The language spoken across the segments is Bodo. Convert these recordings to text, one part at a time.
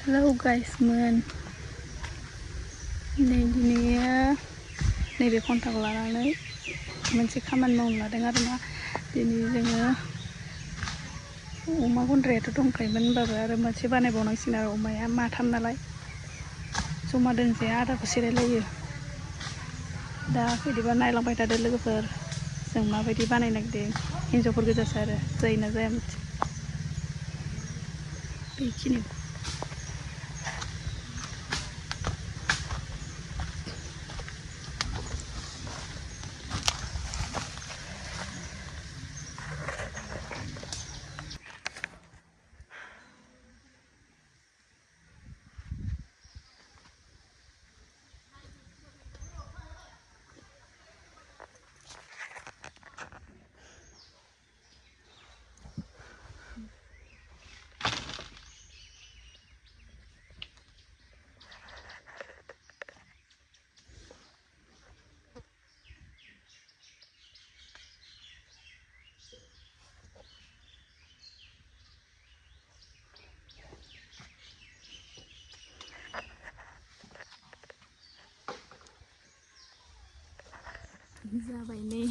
हेलौ गाइसमोन दिनै नैबे कन्टाक्ट लानानै मोनसे खामानि मावनो लादों आरोना। दिनै जोङो अमा गन्द्रायाथ' दंखायोमोन होनबाबो आरो मोनसे बानायबावनांसिगोन आरो अमाया माथाम नालाय जमा दोनजाया आदारखौ सेलायलायो। दा बिदिबा नायलांबाय थादो लोगोफोर, जों माबायदि बानायनो नागिरदों। हिन्जावफोर गोजासो आरो जायोना जाया मिथिया बेखिनि जाबाय नै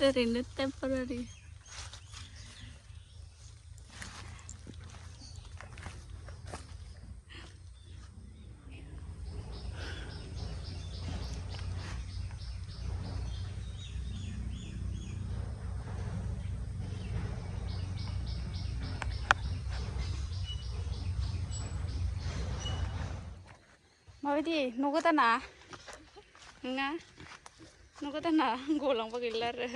ओरैनो टेम्परारि। माबायदि न' गोदाना नोंना? न' गोदाना गलांबा गैला आरो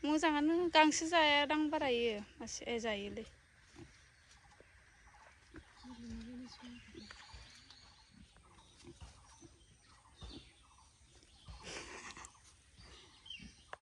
मोजाङानो, गांसो जायादां बारा इयो। जायोलै